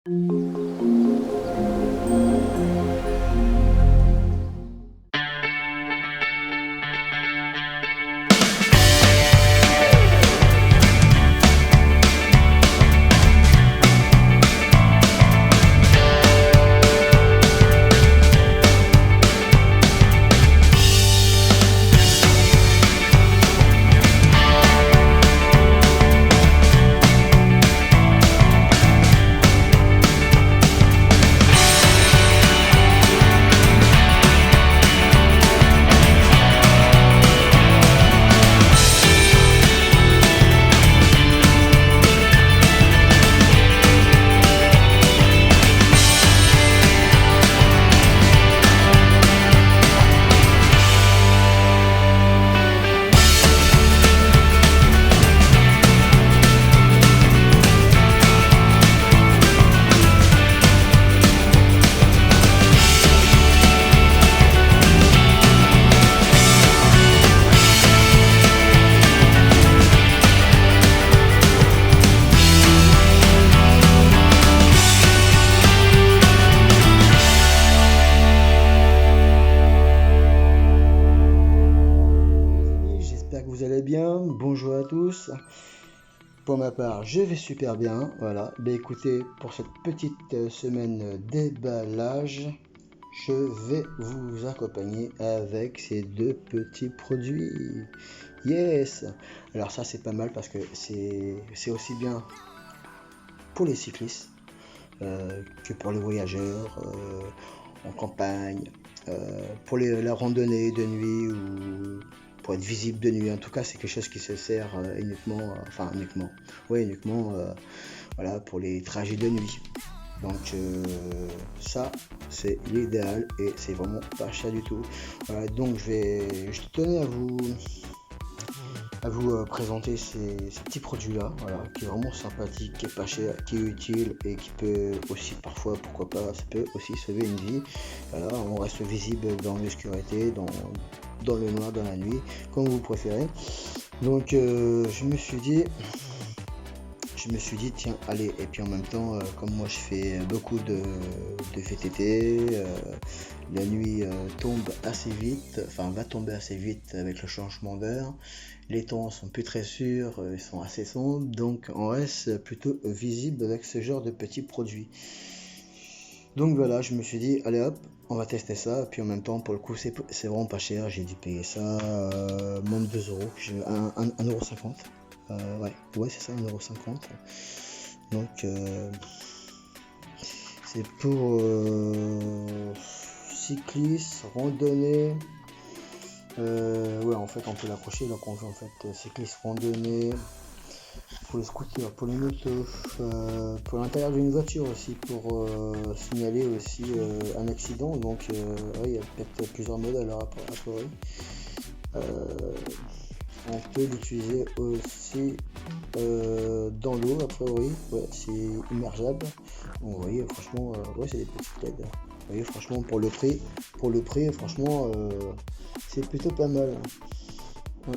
J'espère que vous allez bien. Bonjour à tous. Pour ma part, je vais super bien. Voilà. Écoutez, pour cette petite semaine déballage, je vais vous accompagner avec ces deux petits produits. Yes! Alors ça, c'est pas mal parce que c'est aussi bien pour les cyclistes que pour les voyageurs en campagne, pour la randonnée de nuit ou pour être visible de nuit. En tout cas, c'est quelque chose qui se sert uniquement, voilà, pour les trajets de nuit. Donc ça, c'est l'idéal et c'est vraiment pas cher du tout. Voilà, donc je tenais à vous présenter ces petits produits là, voilà, qui est vraiment sympathique, qui est pas cher, qui est utile et qui peut aussi parfois, pourquoi pas, ça peut aussi sauver une vie. Voilà, on reste visible dans l'obscurité, dans le noir, dans la nuit, comme vous préférez. Donc je me suis dit tiens allez, et puis en même temps comme moi je fais beaucoup de VTT, la nuit tombe assez vite, enfin va tomber assez vite avec le changement d'heure, les temps sont plus très sûrs, ils sont assez sombres, donc on reste plutôt visible avec ce genre de petits produits. Donc voilà, je me suis dit allez hop, on va tester ça, puis en même temps pour le coup c'est vraiment pas cher, j'ai dû payer ça moins de 2 euros, 1,50 €. Ouais c'est ça, 1,50 €. Donc c'est pour cyclistes, randonnée. Ouais, en fait on peut l'accrocher, donc on veut en fait cycliste, randonnée, pour les scooters, pour les motos, pour l'intérieur d'une voiture aussi, pour signaler aussi un accident. Donc ouais, il y a peut-être plusieurs modèles à priori. On peut l'utiliser aussi dans l'eau a priori, ouais, c'est immergeable. Donc vous voyez franchement, ouais, c'est des petites LED. Vous voyez franchement pour le prix franchement c'est plutôt pas mal. Ouais,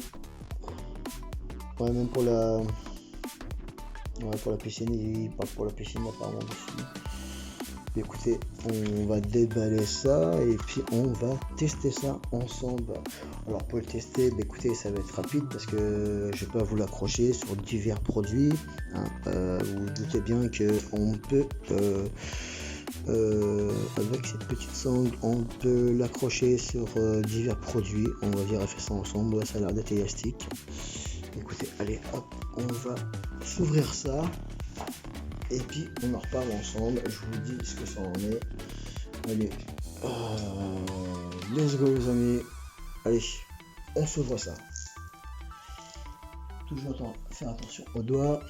ouais, même pour la piscine, pas pour la piscine apparemment dessus. Écoutez, on va déballer ça et puis on va tester ça ensemble. Alors pour le tester, écoutez, ça va être rapide parce que je vais pas vous l'accrocher sur divers produits, hein. Vous vous doutez bien que on peut avec cette petite sangle, on peut l'accrocher sur divers produits. On va dire faire ça ensemble. Ouais, ça a l'air d'être élastique. Écoutez, allez hop, on va s'ouvrir ça. Et puis on en reparle ensemble, je vous dis ce que ça en est. Allez, let's go les amis. Allez, on s'ouvre ça. Toujours faire attention aux doigts.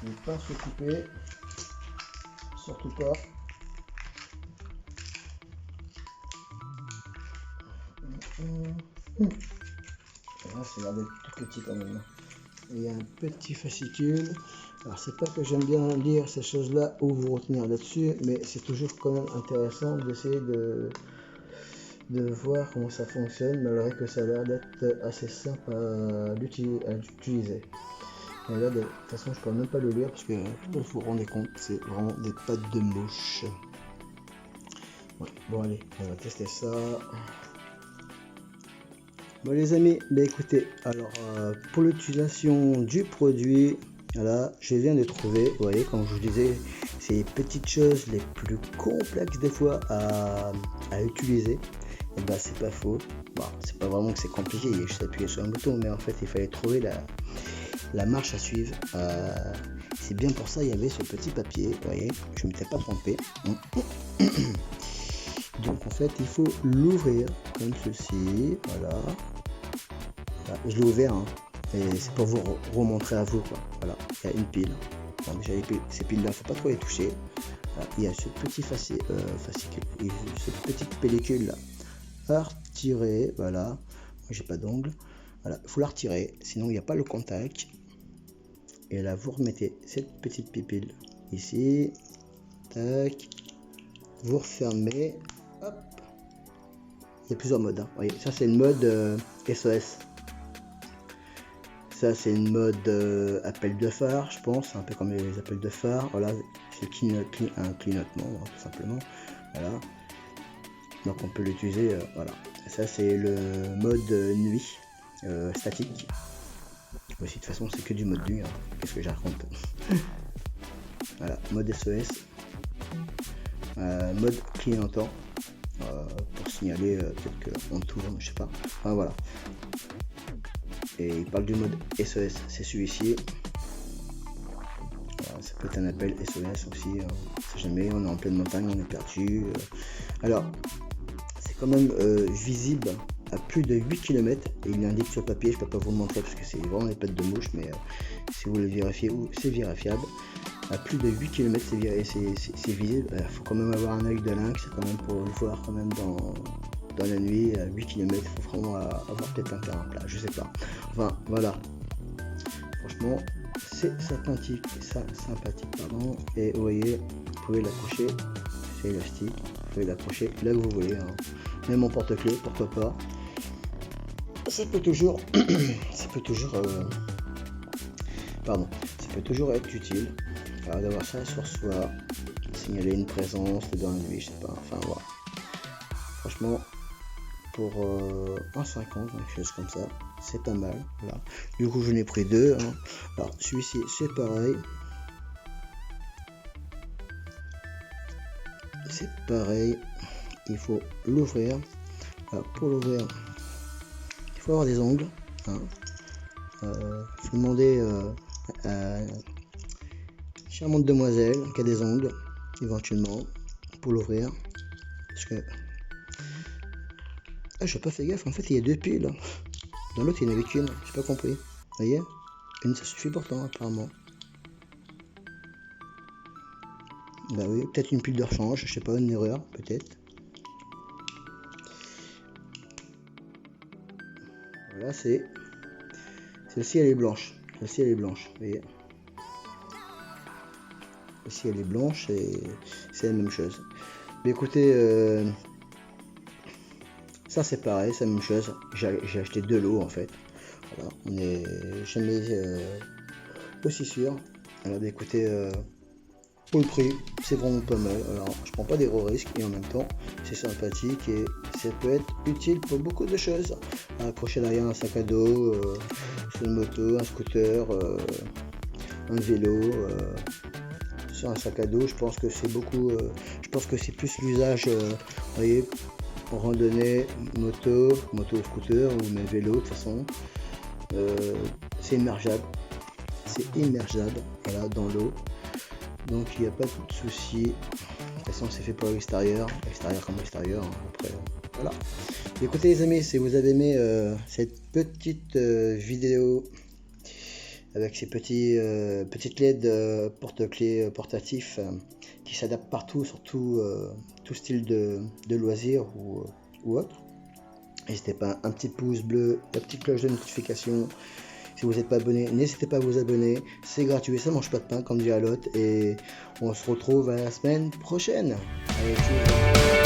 Ne pas se couper, surtout pas. Là, c'est l'air d'être tout petit quand même. Il y a un petit fascicule. Alors c'est pas que j'aime bien lire ces choses-là ou vous retenir là-dessus, mais c'est toujours quand même intéressant d'essayer de voir comment ça fonctionne, malgré que ça a l'air d'être assez simple à utiliser. Et là, de toute façon, je pourrais même pas le lire parce que vous vous rendez compte, c'est vraiment des pattes de mouche. Ouais, bon allez, on va tester ça. Bon les amis, écoutez, alors pour l'utilisation du produit, voilà, je viens de trouver, vous voyez, comme je vous disais, c'est les petites choses les plus complexes des fois à utiliser. Et ben c'est pas faux. Bon, c'est pas vraiment que c'est compliqué, il y a juste appuyer sur un bouton, mais en fait il fallait trouver la marche à suivre. C'est bien pour ça il y avait ce petit papier, vous voyez, je ne m'étais pas trompé. Donc en fait il faut l'ouvrir comme ceci, voilà. Je l'ai ouvert, hein, et c'est pour vous remontrer à vous, quoi. Voilà, il y a une pile. Bon, déjà ces piles là, faut pas trop les toucher. Voilà, il y a ce petit fascicule, cette petite pellicule là à retirer, voilà. Moi j'ai pas d'ongle, voilà, il faut la retirer, sinon il n'y a pas le contact. Et là vous remettez cette petite pipille ici, tac, vous refermez, hop. Il y a plusieurs modes, hein. Voyez, ça c'est le mode SOS. Ça c'est une mode appel de phare, je pense, un peu comme les appels de phare. Voilà, c'est un clignotement, hein, tout simplement. Voilà. Donc on peut l'utiliser, voilà. Ça c'est le mode nuit, statique. Aussi de toute façon c'est que du mode nuit, hein. Qu'est-ce que je raconte. Voilà, mode SOS. Mode clignotant. Pour signaler peut-être qu'on tourne, je sais pas. Enfin voilà. Et il parle du mode SOS, c'est celui-ci. Ça peut être un appel SOS aussi, si jamais on est en pleine montagne, on est perdu. Alors, c'est quand même visible à plus de 8 km, et il indique sur le papier, je peux pas vous le montrer parce que c'est vraiment les pattes de mouche, mais si vous le vérifiez, c'est vérifiable. À plus de 8 km, c'est visible. Il faut quand même avoir un œil de lynx, quand même, pour le voir quand même dans la nuit. À 8 km, il faut vraiment avoir peut-être un terrain plat, je sais pas. Enfin, voilà. Franchement, c'est sympathique, pardon. Et vous voyez, vous pouvez l'accrocher, c'est élastique, vous pouvez l'accrocher là où vous voulez, hein. Même en porte-clés, pourquoi pas. Ça peut toujours, ça peut toujours être utile, d'avoir ça sur soi, signaler une présence dans la nuit, je sais pas, enfin voilà. Franchement, pour 1,50, quelque chose comme ça, c'est pas mal. Voilà. Du coup, je n'ai pris deux, hein. Alors, celui-ci, c'est pareil. C'est pareil. Il faut l'ouvrir. Alors, pour l'ouvrir, il faut avoir des ongles, hein. Faut demander à une charmante demoiselle qui a des ongles, éventuellement, pour l'ouvrir. Parce que j'ai pas fait gaffe, en fait il y a deux piles. Dans l'autre il n'y en avait qu'une, j'ai pas compris. Vous voyez, une ça suffit pourtant apparemment. Bah oui, peut-être une pile de rechange, je sais pas, une erreur peut-être. Voilà, celle-ci elle est blanche. Celle-ci elle est blanche, vous voyez. Celle-ci elle est blanche et c'est la même chose. Mais écoutez, ça c'est pareil, c'est la même chose. J'ai acheté deux lots en fait. Voilà, on n'est jamais aussi sûr. Alors bah, écoutez, pour le prix, c'est vraiment pas mal. Alors je prends pas des gros risques et en même temps c'est sympathique et ça peut être utile pour beaucoup de choses. Accrocher derrière un sac à dos, sur une moto, un scooter, un vélo. Sur un sac à dos, je pense que c'est beaucoup. Je pense que c'est plus l'usage, vous voyez, en randonnée, moto, scooter ou même vélo de toute façon. C'est immergeable, voilà, dans l'eau, donc il n'y a pas de souci. De toute façon c'est fait pour l'extérieur comme l'extérieur, hein. Après voilà. Écoutez les amis, si vous avez aimé cette petite vidéo avec ces petites LED porte-clés portatifs qui s'adaptent partout, surtout tout style de loisirs ou autre. N'hésitez pas, un petit pouce bleu, la petite cloche de notification Si vous n'êtes pas abonné, n'hésitez pas à vous abonner. C'est gratuit, ça mange pas de pain, comme dit l'autre. Et on se retrouve à la semaine prochaine. Allez, tchuss.